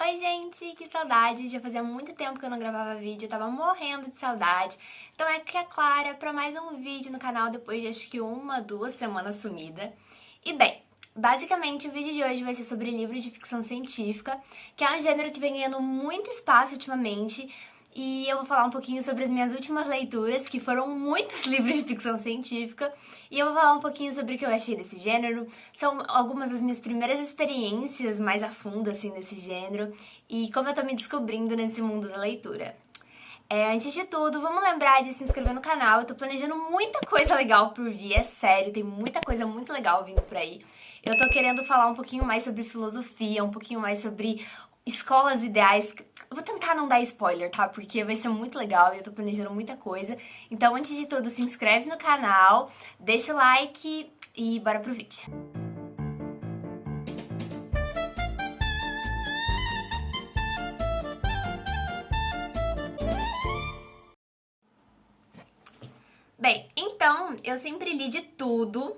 Oi, gente, que saudade! Já fazia muito tempo que eu não gravava vídeo, eu tava morrendo de saudade. Então é que é Clara pra mais um vídeo no canal depois de acho que 1, 2 semanas sumida. E bem, basicamente o vídeo de hoje vai ser sobre livros de ficção científica, que é um gênero que vem ganhando muito espaço ultimamente. E eu vou falar um pouquinho sobre as minhas últimas leituras, que foram muitos livros de ficção científica. E eu vou falar um pouquinho sobre o que eu achei desse gênero. São algumas das minhas primeiras experiências mais a fundo, assim, nesse gênero. E como eu tô me descobrindo nesse mundo da leitura. Antes de tudo, vamos lembrar de se inscrever no canal. Eu tô planejando muita coisa legal por vir, é sério. Tem muita coisa muito legal vindo por aí. Eu tô querendo falar um pouquinho mais sobre filosofia, um pouquinho mais sobre escolas ideais. Eu vou tentar não dar spoiler, tá? Porque vai ser muito legal e eu tô planejando muita coisa. Então, antes de tudo, se inscreve no canal, deixa o like e bora pro vídeo. Bem, então, eu sempre li de tudo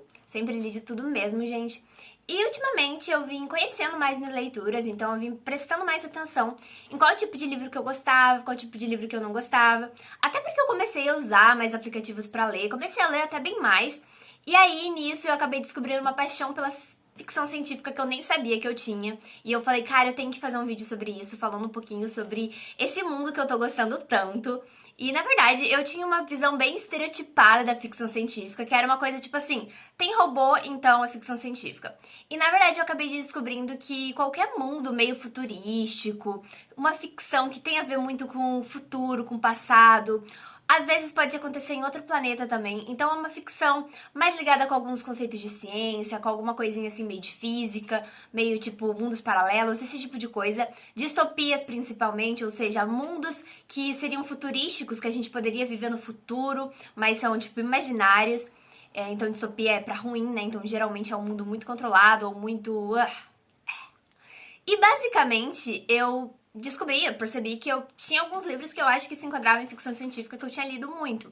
mesmo, gente. E ultimamente eu vim conhecendo mais minhas leituras, então eu vim prestando mais atenção em qual tipo de livro que eu gostava, qual tipo de livro que eu não gostava. Até porque eu comecei a usar mais aplicativos pra ler, comecei a ler até bem mais. E aí, nisso, eu acabei descobrindo uma paixão pela ficção científica que eu nem sabia que eu tinha. E eu falei, cara, eu tenho que fazer um vídeo sobre isso, falando um pouquinho sobre esse mundo que eu tô gostando tanto. E, na verdade, eu tinha uma visão bem estereotipada da ficção científica, que era uma coisa tipo assim, tem robô, então é ficção científica. E, na verdade, eu acabei descobrindo que qualquer mundo meio futurístico, uma ficção que tem a ver muito com o futuro, com o passado, às vezes pode acontecer em outro planeta também. Então é uma ficção mais ligada com alguns conceitos de ciência, com alguma coisinha assim meio de física, meio tipo mundos paralelos, esse tipo de coisa. Distopias principalmente, ou seja, mundos que seriam futurísticos, que a gente poderia viver no futuro, mas são tipo imaginários. Então distopia é pra ruim, né? Então geralmente é um mundo muito controlado ou muito... E basicamente eu percebi que eu tinha alguns livros que eu acho que se enquadravam em ficção científica que eu tinha lido muito.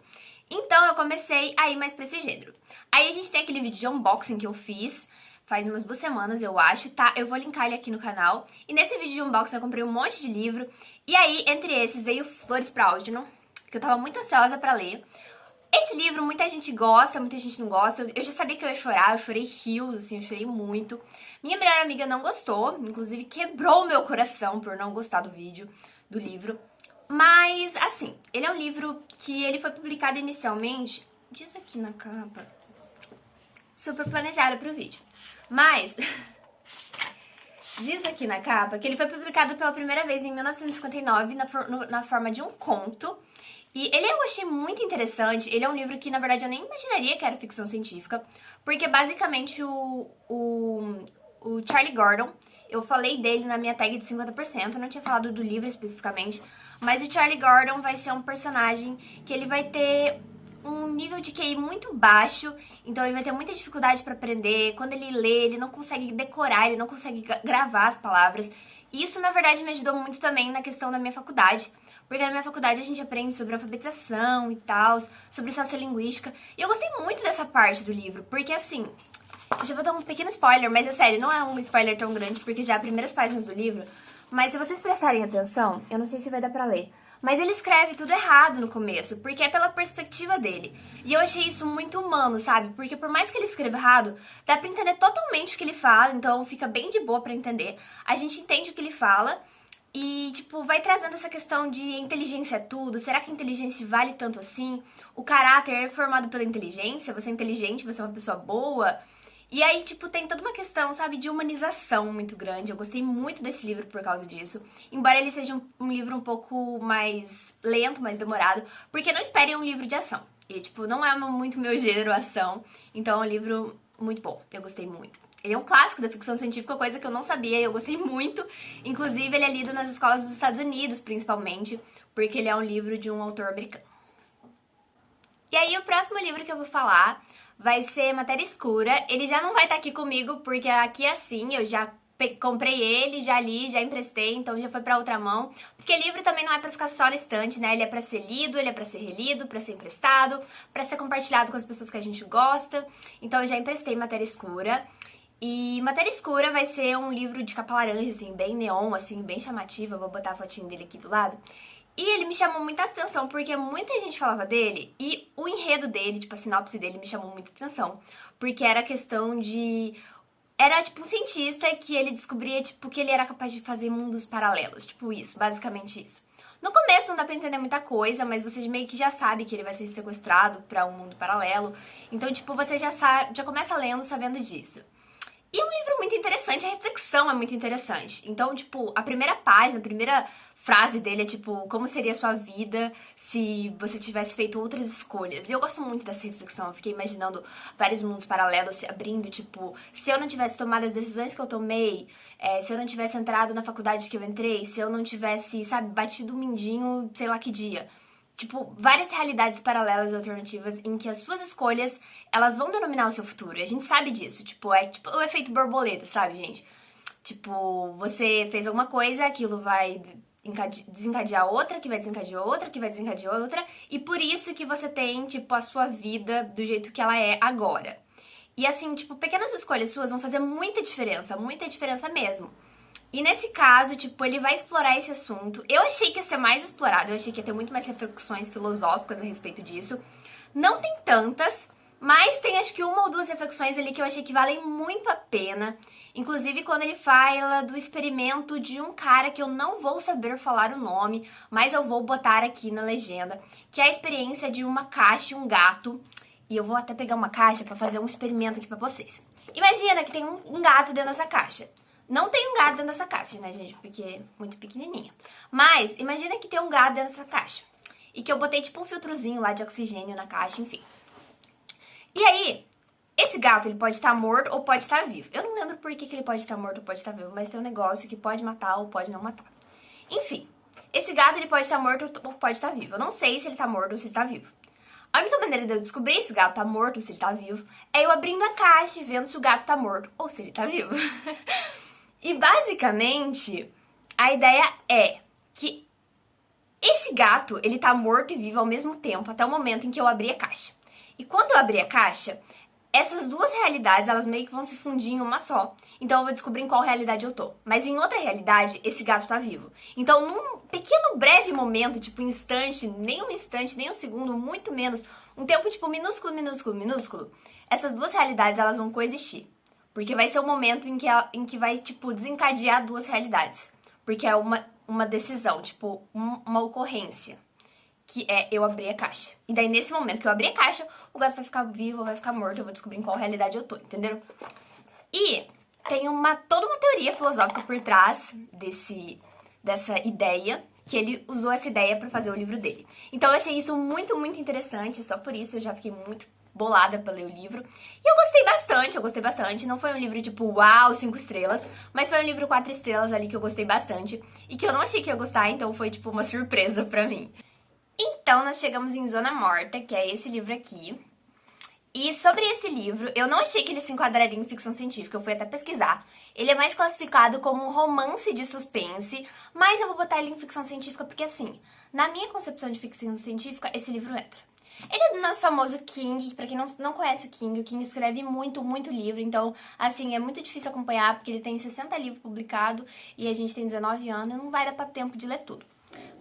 Então eu comecei a ir mais pra esse gênero. Aí a gente tem aquele vídeo de unboxing que eu fiz faz umas 2 semanas, eu acho, tá? Eu vou linkar ele aqui no canal. E nesse vídeo de unboxing eu comprei um monte de livro. E aí, entre esses, veio Flores pra Algernon, que eu tava muito ansiosa pra ler. Esse livro muita gente gosta, muita gente não gosta. Eu já sabia que eu ia chorar, eu chorei rios, assim, eu chorei muito. Minha melhor amiga não gostou, inclusive quebrou o meu coração por não gostar do livro. Mas, assim, ele é um livro que ele foi publicado inicialmente, diz aqui na capa, super planejado pro vídeo. Mas, diz aqui na capa que ele foi publicado pela primeira vez em 1959 na forma de um conto. E ele eu achei muito interessante, ele é um livro que, na verdade, eu nem imaginaria que era ficção científica, porque basicamente o Charlie Gordon, eu falei dele na minha tag de 50%, eu não tinha falado do livro especificamente, mas o Charlie Gordon vai ser um personagem que ele vai ter um nível de QI muito baixo, então ele vai ter muita dificuldade para aprender, quando ele lê, ele não consegue decorar, ele não consegue gravar as palavras, e isso, na verdade, me ajudou muito também na questão da minha faculdade, porque na minha faculdade a gente aprende sobre alfabetização e tal, sobre sociolinguística. E eu gostei muito dessa parte do livro, porque assim, eu já vou dar um pequeno spoiler, mas é sério, não é um spoiler tão grande, porque já há primeiras páginas do livro. Mas se vocês prestarem atenção, eu não sei se vai dar pra ler, mas ele escreve tudo errado no começo, porque é pela perspectiva dele. E eu achei isso muito humano, sabe? Porque por mais que ele escreva errado, dá pra entender totalmente o que ele fala, então fica bem de boa pra entender. A gente entende o que ele fala. E, tipo, vai trazendo essa questão de inteligência é tudo, será que a inteligência vale tanto assim? O caráter é formado pela inteligência, você é inteligente, você é uma pessoa boa. E aí, tipo, tem toda uma questão, sabe, de humanização muito grande. Eu gostei muito desse livro por causa disso. Embora ele seja um livro um pouco mais lento, mais demorado, porque não esperem um livro de ação. E, tipo, não é muito meu gênero ação, então é um livro muito bom, eu gostei muito. Ele é um clássico da ficção científica, coisa que eu não sabia e eu gostei muito. Inclusive, ele é lido nas escolas dos Estados Unidos, principalmente, porque ele é um livro de um autor americano. E aí, o próximo livro que eu vou falar vai ser Matéria Escura. Ele já não vai estar aqui comigo, porque aqui é assim, eu já comprei ele, já li, já emprestei, então já foi pra outra mão. Porque livro também não é pra ficar só na estante, né? Ele é pra ser lido, ele é pra ser relido, pra ser emprestado, pra ser compartilhado com as pessoas que a gente gosta. Então eu já emprestei Matéria Escura. E Matéria Escura vai ser um livro de capa laranja, assim, bem neon, assim, bem chamativo. Eu vou botar a fotinho dele aqui do lado. E ele me chamou muita atenção, porque muita gente falava dele, e o enredo dele, tipo, a sinopse dele me chamou muita atenção. Porque era questão de... Era, tipo, um cientista que ele descobria, tipo, que ele era capaz de fazer mundos paralelos. Tipo isso, basicamente isso. No começo não dá pra entender muita coisa, mas você meio que já sabe que ele vai ser sequestrado pra um mundo paralelo. Então, tipo, você já sabe, já começa lendo sabendo disso. E é um livro muito interessante, a reflexão é muito interessante. Então, tipo, a primeira página, a primeira frase dele é tipo, como seria a sua vida se você tivesse feito outras escolhas? E eu gosto muito dessa reflexão, eu fiquei imaginando vários mundos paralelos se abrindo, tipo, se eu não tivesse tomado as decisões que eu tomei, se eu não tivesse entrado na faculdade que eu entrei, se eu não tivesse, sabe, batido o mindinho, sei lá que dia. Tipo, várias realidades paralelas e alternativas em que as suas escolhas, elas vão denominar o seu futuro. E a gente sabe disso, tipo, é tipo o efeito borboleta, sabe, gente? Tipo, você fez alguma coisa, aquilo vai desencadear outra, que vai desencadear outra, que vai desencadear outra. E por isso que você tem, tipo, a sua vida do jeito que ela é agora. E assim, tipo, pequenas escolhas suas vão fazer muita diferença mesmo. E nesse caso, tipo, ele vai explorar esse assunto. Eu achei que ia ser mais explorado, eu achei que ia ter muito mais reflexões filosóficas a respeito disso. Não tem tantas, mas tem acho que uma ou duas reflexões ali que eu achei que valem muito a pena. Inclusive quando ele fala do experimento de um cara que eu não vou saber falar o nome, mas eu vou botar aqui na legenda, que é a experiência de uma caixa e um gato. E eu vou até pegar uma caixa pra fazer um experimento aqui pra vocês. Imagina que tem um gato dentro dessa caixa. Não tem um gato dentro dessa caixa, né, gente? Porque é muito pequenininha. Mas, imagina que tem um gato dentro dessa caixa. E que eu botei, tipo, um filtrozinho lá de oxigênio na caixa, enfim. E aí, esse gato, ele pode estar morto ou pode estar vivo. Eu não lembro por que ele pode estar morto ou pode estar vivo, mas tem um negócio que pode matar ou pode não matar. Enfim, esse gato, ele pode estar morto ou pode estar vivo. Eu não sei se ele tá morto ou se ele tá vivo. A única maneira de eu descobrir se o gato tá morto ou se ele tá vivo é eu abrindo a caixa e vendo se o gato tá morto ou se ele tá vivo. E basicamente, a ideia é que esse gato, ele tá morto e vivo ao mesmo tempo, até o momento em que eu abri a caixa. E quando eu abri a caixa, essas duas realidades, elas meio que vão se fundir em uma só. Então eu vou descobrir em qual realidade eu tô. Mas em outra realidade, esse gato tá vivo. Então num pequeno, breve momento, tipo instante, nem um segundo, muito menos, um tempo tipo minúsculo, essas duas realidades, elas vão coexistir. Porque vai ser o momento em que vai, tipo, desencadear duas realidades. Porque é uma decisão, tipo, uma ocorrência. Que é eu abrir a caixa. E daí, nesse momento que eu abrir a caixa, o gato vai ficar vivo ou vai ficar morto. Eu vou descobrir em qual realidade eu tô, entenderam? E tem toda uma teoria filosófica por trás dessa ideia. Que ele usou essa ideia pra fazer o livro dele. Então eu achei isso muito, muito interessante. Só por isso eu já fiquei muito bolada pra ler o livro. E eu gostei bastante. Não foi um livro tipo, uau, 5 estrelas, mas foi um livro 4 estrelas ali que eu gostei bastante. E que eu não achei que ia gostar, então foi tipo uma surpresa pra mim. Então nós chegamos em Zona Morta, que é esse livro aqui. E sobre esse livro, eu não achei que ele se enquadraria em ficção científica, eu fui até pesquisar. Ele é mais classificado como um romance de suspense, mas eu vou botar ele em ficção científica porque assim, na minha concepção de ficção científica, esse livro entra. Ele é do nosso famoso King, pra quem não conhece o King escreve muito, muito livro, então, assim, é muito difícil acompanhar, porque ele tem 60 livros publicados e a gente tem 19 anos e não vai dar pra tempo de ler tudo.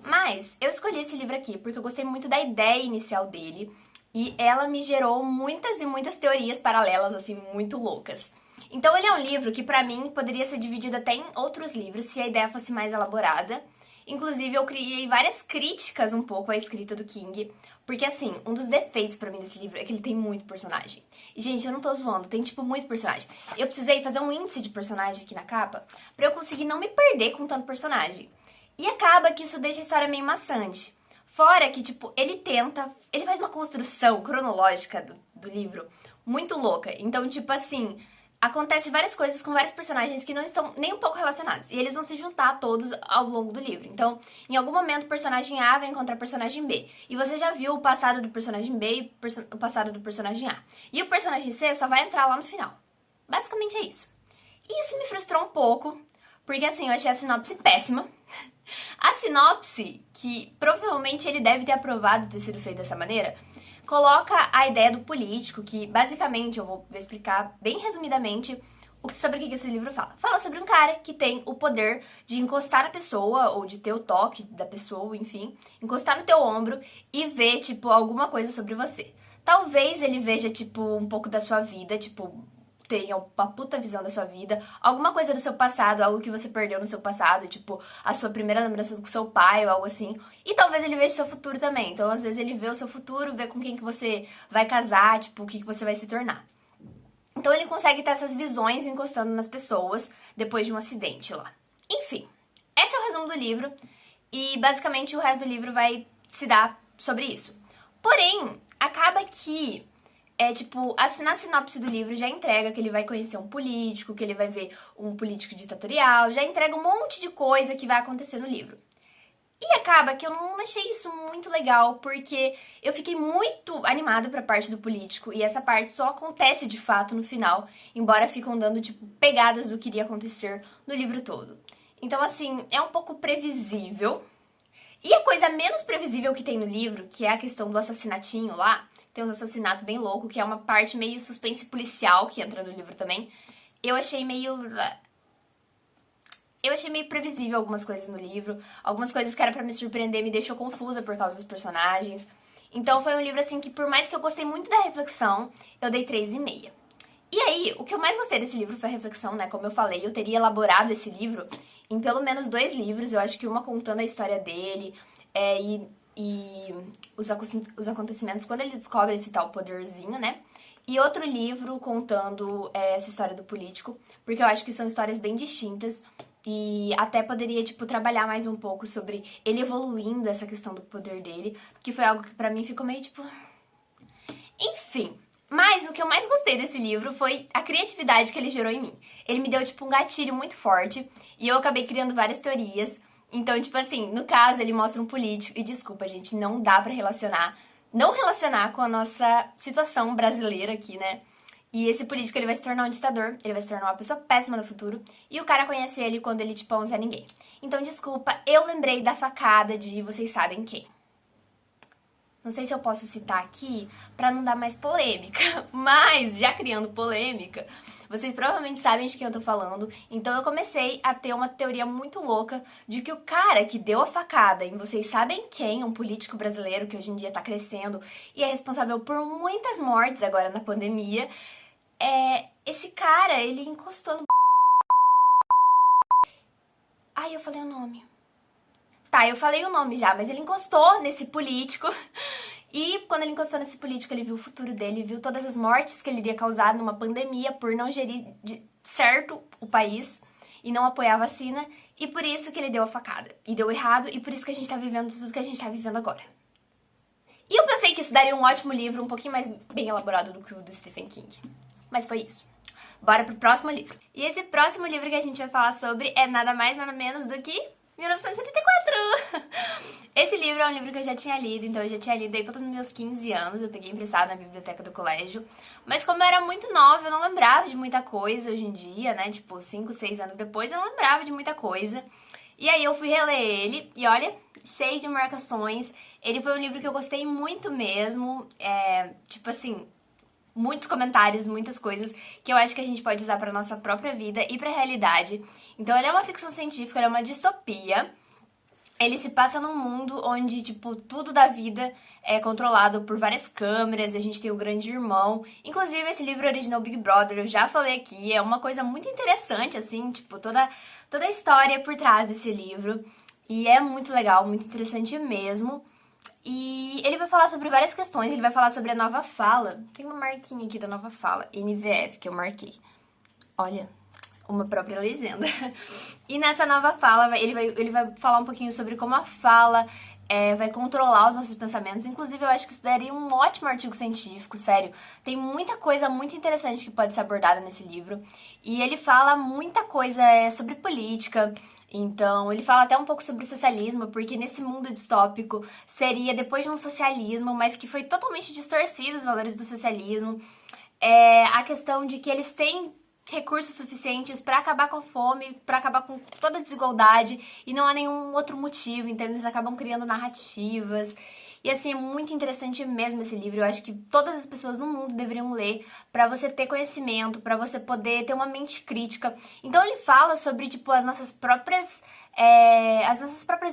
Mas eu escolhi esse livro aqui porque eu gostei muito da ideia inicial dele e ela me gerou muitas e muitas teorias paralelas, assim, muito loucas. Então ele é um livro que, pra mim, poderia ser dividido até em outros livros se a ideia fosse mais elaborada. Inclusive, eu criei várias críticas um pouco à escrita do King, porque, assim, um dos defeitos pra mim desse livro é que ele tem muito personagem. E, gente, eu não tô zoando, tem, tipo, muito personagem. Eu precisei fazer um índice de personagem aqui na capa pra eu conseguir não me perder com tanto personagem. E acaba que isso deixa a história meio maçante. Fora que, tipo, ele faz uma construção cronológica do livro muito louca. Então, tipo assim, acontece várias coisas com vários personagens que não estão nem um pouco relacionados. E eles vão se juntar todos ao longo do livro. Então, em algum momento, o personagem A vai encontrar o personagem B. E você já viu o passado do personagem B e o passado do personagem A. E o personagem C só vai entrar lá no final. Basicamente é isso. E isso me frustrou um pouco, porque assim, eu achei a sinopse péssima. A sinopse, que provavelmente ele deve ter aprovado ter sido feita dessa maneira, coloca a ideia do político, que basicamente, eu vou explicar bem resumidamente, Sobre o que esse livro fala? Fala sobre um cara que tem o poder de encostar na pessoa, ou de ter o toque da pessoa, enfim, encostar no teu ombro e ver, tipo, alguma coisa sobre você. Talvez ele veja, tipo, um pouco da sua vida, tipo, tenha uma puta visão da sua vida, alguma coisa do seu passado, algo que você perdeu no seu passado, tipo, a sua primeira lembrança com seu pai ou algo assim. E talvez ele veja seu futuro também. Então, às vezes, ele vê o seu futuro, vê com quem que você vai casar, tipo, o que você vai se tornar. Então ele consegue ter essas visões encostando nas pessoas depois de um acidente lá. Enfim, esse é o resumo do livro e basicamente o resto do livro vai se dar sobre isso. Porém, acaba que na sinopse do livro já entrega que ele vai conhecer um político, que ele vai ver um político ditatorial, já entrega um monte de coisa que vai acontecer no livro. E acaba que eu não achei isso muito legal, porque eu fiquei muito animada pra parte do político, e essa parte só acontece de fato no final, embora ficam dando, tipo, pegadas do que iria acontecer no livro todo. Então, assim, é um pouco previsível. E a coisa menos previsível que tem no livro, que é a questão do assassinatinho lá, tem uns assassinatos bem loucos, que é uma parte meio suspense policial que entra no livro também, eu achei meio previsível algumas coisas no livro, algumas coisas que era pra me surpreender me deixou confusa por causa dos personagens. Então foi um livro assim que, por mais que eu gostei muito da reflexão, eu dei 3,5. E aí, o que eu mais gostei desse livro foi a reflexão, né? Como eu falei, eu teria elaborado esse livro em pelo menos 2 livros, eu acho que uma contando a história dele e os acontecimentos quando ele descobre esse tal poderzinho, né? E outro livro contando essa história do político, porque eu acho que são histórias bem distintas. E até poderia, tipo, trabalhar mais um pouco sobre ele evoluindo essa questão do poder dele, que foi algo que pra mim ficou meio, tipo... Enfim, mas o que eu mais gostei desse livro foi a criatividade que ele gerou em mim. Ele me deu, tipo, um gatilho muito forte, e eu acabei criando várias teorias. Então, tipo assim, no caso, ele mostra um político, e desculpa, gente, não dá pra não relacionar com a nossa situação brasileira aqui, né? E esse político, ele vai se tornar um ditador, ele vai se tornar uma pessoa péssima no futuro, e o cara conhece ele quando ele, tipo, é um Zé Ninguém. Então, desculpa, eu lembrei da facada de vocês sabem quem. Não sei se eu posso citar aqui pra não dar mais polêmica, mas já criando polêmica, vocês provavelmente sabem de quem eu tô falando, então eu comecei a ter uma teoria muito louca de que o cara que deu a facada em vocês sabem quem, um político brasileiro que hoje em dia tá crescendo e é responsável por muitas mortes agora na pandemia, esse cara, ele encostou no... Ai, eu falei o nome. Tá, eu falei o nome já, mas ele encostou nesse político. E quando ele encostou nesse político, ele viu o futuro dele, viu todas as mortes que ele iria causar numa pandemia por não gerir certo o país e não apoiar a vacina. E por isso que ele deu a facada. E deu errado, e por isso que a gente tá vivendo tudo que a gente tá vivendo agora. E eu pensei que isso daria um ótimo livro, um pouquinho mais bem elaborado do que o do Stephen King. Mas foi isso. Bora pro próximo livro. E esse próximo livro que a gente vai falar sobre é nada mais, nada menos do que 1974! Esse livro é um livro que eu já tinha lido, então eu já tinha lido aí pelos meus 15 anos, eu peguei emprestado na biblioteca do colégio. Mas como eu era muito nova, eu não lembrava de muita coisa hoje em dia, né? Tipo, 5, 6 anos depois, eu não lembrava de muita coisa. E aí eu fui reler ele, e olha, cheio de marcações. Ele foi um livro que eu gostei muito mesmo, tipo assim... muitos comentários, muitas coisas que eu acho que a gente pode usar pra nossa própria vida e pra realidade. Então ele é uma ficção científica, ele é uma distopia. Ele se passa num mundo onde, tipo, tudo da vida é controlado por várias câmeras, e a gente tem o Grande Irmão. Inclusive, esse livro original Big Brother, eu já falei aqui, é uma coisa muito interessante, assim, tipo, toda a história por trás desse livro. E é muito legal, muito interessante mesmo. E ele vai falar sobre várias questões, ele vai falar sobre a nova fala. Tem uma marquinha aqui da nova fala, NVF, que eu marquei. Olha, uma própria legenda. E nessa nova fala, ele vai falar um pouquinho sobre como a fala vai controlar os nossos pensamentos. Inclusive, eu acho que isso daria um ótimo artigo científico, sério. Tem muita coisa muito interessante que pode ser abordada nesse livro. E ele fala muita coisa sobre política. Então, ele fala até um pouco sobre o socialismo, porque nesse mundo distópico seria depois de um socialismo, mas que foi totalmente distorcido os valores do socialismo. A questão de que eles têm recursos suficientes para acabar com a fome, para acabar com toda a desigualdade, e não há nenhum outro motivo, então eles acabam criando narrativas. E assim, é muito interessante mesmo esse livro. Eu acho que todas as pessoas no mundo deveriam ler pra você ter conhecimento, pra você poder ter uma mente crítica. Então ele fala sobre, tipo, as nossas próprias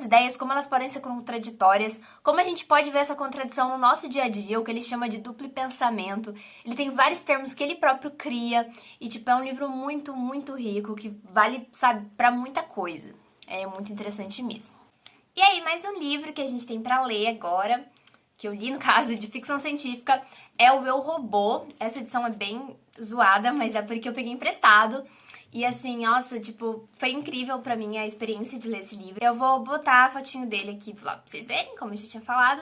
ideias, como elas podem ser contraditórias, como a gente pode ver essa contradição no nosso dia a dia, o que ele chama de duplo pensamento. Ele tem vários termos que ele próprio cria e, tipo, é um livro muito, muito rico, que vale, sabe, pra muita coisa. É muito interessante mesmo. E aí, mais um livro que a gente tem pra ler agora, que eu li no caso de ficção científica, é o Eu, Robô. Essa edição é bem zoada, mas é porque eu peguei emprestado. E assim, nossa, tipo, foi incrível pra mim a experiência de ler esse livro. Eu vou botar a fotinho dele aqui do lado pra vocês verem, como eu já tinha falado.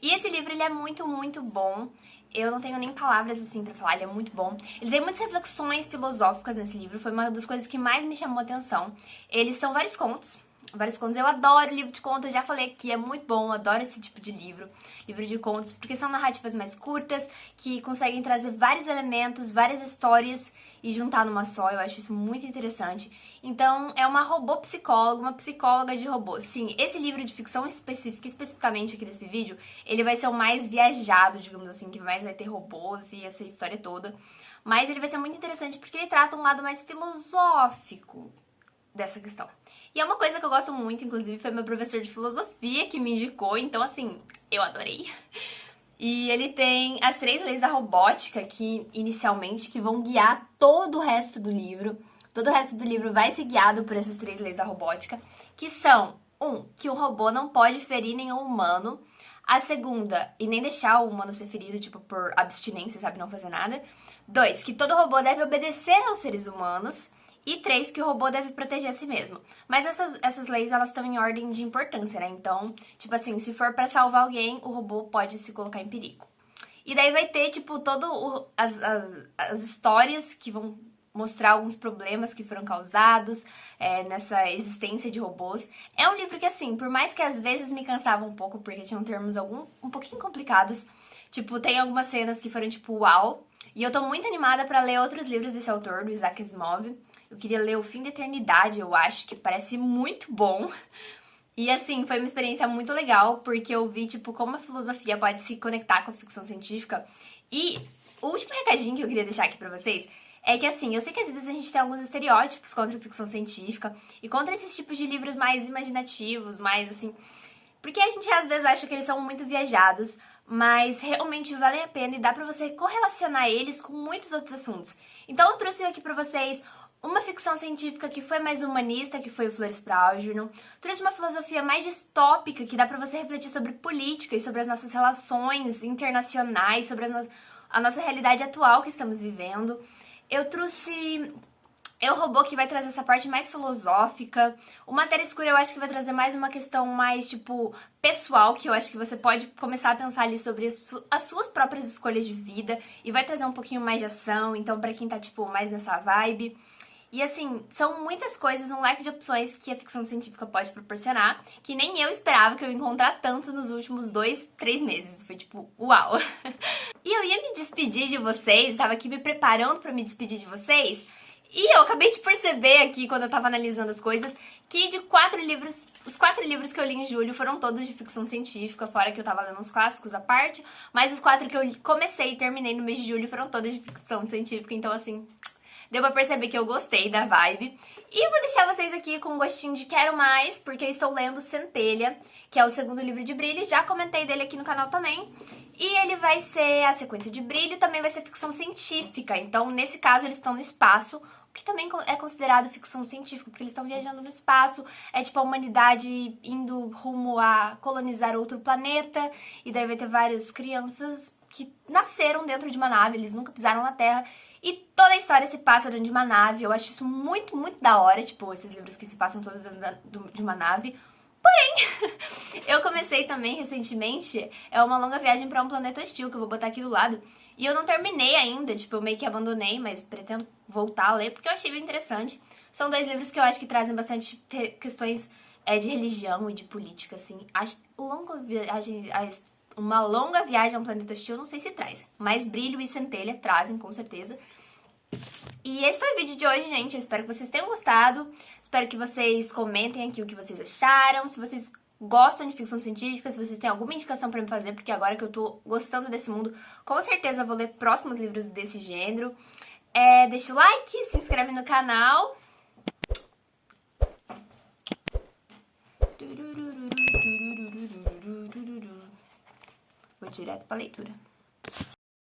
E esse livro, ele é muito, muito bom. Eu não tenho nem palavras assim pra falar, ele é muito bom. Ele tem muitas reflexões filosóficas nesse livro, foi uma das coisas que mais me chamou a atenção. Eles são vários contos. Vários contos. Eu adoro livro de contos, eu já falei aqui, é muito bom, eu adoro esse tipo de livro de contos, porque são narrativas mais curtas, que conseguem trazer vários elementos, várias histórias e juntar numa só, eu acho isso muito interessante. Então, é uma robô psicóloga, uma psicóloga de robô. Sim, esse livro de ficção específica, especificamente aqui nesse vídeo, ele vai ser o mais viajado, digamos assim, que mais vai ter robôs e essa história toda. Mas ele vai ser muito interessante porque ele trata um lado mais filosófico dessa questão. E é uma coisa que eu gosto muito, inclusive foi meu professor de filosofia que me indicou, então assim, eu adorei. E ele tem as 3 leis da robótica que, inicialmente, que vão guiar todo o resto do livro. Todo o resto do livro vai ser guiado por essas 3 leis da robótica, que são, que o robô não pode ferir nenhum humano. A segunda, e nem deixar o humano ser ferido, tipo, por abstinência, sabe, não fazer nada. 2, que todo robô deve obedecer aos seres humanos. E 3, que o robô deve proteger a si mesmo. Mas essas leis, elas estão em ordem de importância, né? Então, tipo assim, se for pra salvar alguém, o robô pode se colocar em perigo. E daí vai ter, tipo, as histórias que vão mostrar alguns problemas que foram causados nessa existência de robôs. É um livro que, assim, por mais que às vezes me cansava um pouco, porque tinham termos um pouquinho complicados, tipo, tem algumas cenas que foram, tipo, uau. E eu tô muito animada pra ler outros livros desse autor, do Isaac Asimov. Eu queria ler O Fim da Eternidade, eu acho, que parece muito bom. E assim, foi uma experiência muito legal, porque eu vi, tipo, como a filosofia pode se conectar com a ficção científica. E o último recadinho que eu queria deixar aqui pra vocês é que, assim, eu sei que às vezes a gente tem alguns estereótipos contra a ficção científica e contra esses tipos de livros mais imaginativos, mais, assim... Porque a gente às vezes acha que eles são muito viajados, mas realmente valem a pena e dá pra você correlacionar eles com muitos outros assuntos. Então eu trouxe aqui pra vocês uma ficção científica que foi mais humanista, que foi o Flores para Algernon. Trouxe uma filosofia mais distópica, que dá pra você refletir sobre política e sobre as nossas relações internacionais, sobre a nossa realidade atual que estamos vivendo. Eu trouxe Eu, Robô, que vai trazer essa parte mais filosófica. O Matéria Escura eu acho que vai trazer mais uma questão mais, tipo, pessoal, que eu acho que você pode começar a pensar ali sobre as suas próprias escolhas de vida e vai trazer um pouquinho mais de ação, então pra quem tá, tipo, mais nessa vibe. E assim, são muitas coisas, um leque de opções que a ficção científica pode proporcionar, que nem eu esperava que eu ia encontrar tanto nos últimos 2, 3 meses. Foi tipo, uau! E eu ia me despedir de vocês, tava aqui me preparando pra me despedir de vocês, e eu acabei de perceber aqui, quando eu tava analisando as coisas, que de 4 livros, os 4 livros que eu li em julho foram todos de ficção científica, fora que eu tava lendo uns clássicos à parte, mas os 4 que eu comecei e terminei no mês de julho foram todos de ficção científica, então assim... Deu pra perceber que eu gostei da vibe. E eu vou deixar vocês aqui com um gostinho de quero mais, porque eu estou lendo Centelha, que é o segundo livro de Brilho. Já comentei dele aqui no canal também. E ele vai ser a sequência de Brilho, também vai ser ficção científica. Então, nesse caso, eles estão no espaço, o que também é considerado ficção científica, porque eles estão viajando no espaço. É tipo a humanidade indo rumo a colonizar outro planeta. E daí vai ter várias crianças que nasceram dentro de uma nave, eles nunca pisaram na Terra. E toda a história se passa dentro de uma nave. Eu acho isso muito, muito da hora. Tipo, esses livros que se passam todos dentro de uma nave. Porém, eu comecei também recentemente Uma Longa Viagem para um Planeta Hostil, que eu vou botar aqui do lado. E eu não terminei ainda, tipo, eu meio que abandonei, mas pretendo voltar a ler, porque eu achei bem interessante. São 2 livros que eu acho que trazem bastante questões de religião e de política, assim. Uma Longa Viagem a um Planeta Hostil, eu não sei se traz. Mas Brilho e Centelha trazem, com certeza. E esse foi o vídeo de hoje, gente. Eu espero que vocês tenham gostado. Espero que vocês comentem aqui o que vocês acharam. Se vocês gostam de ficção científica, se vocês têm alguma indicação pra me fazer, porque agora que eu tô gostando desse mundo, com certeza vou ler próximos livros desse gênero. Deixa o like, se inscreve no canal. Vou direto pra leitura.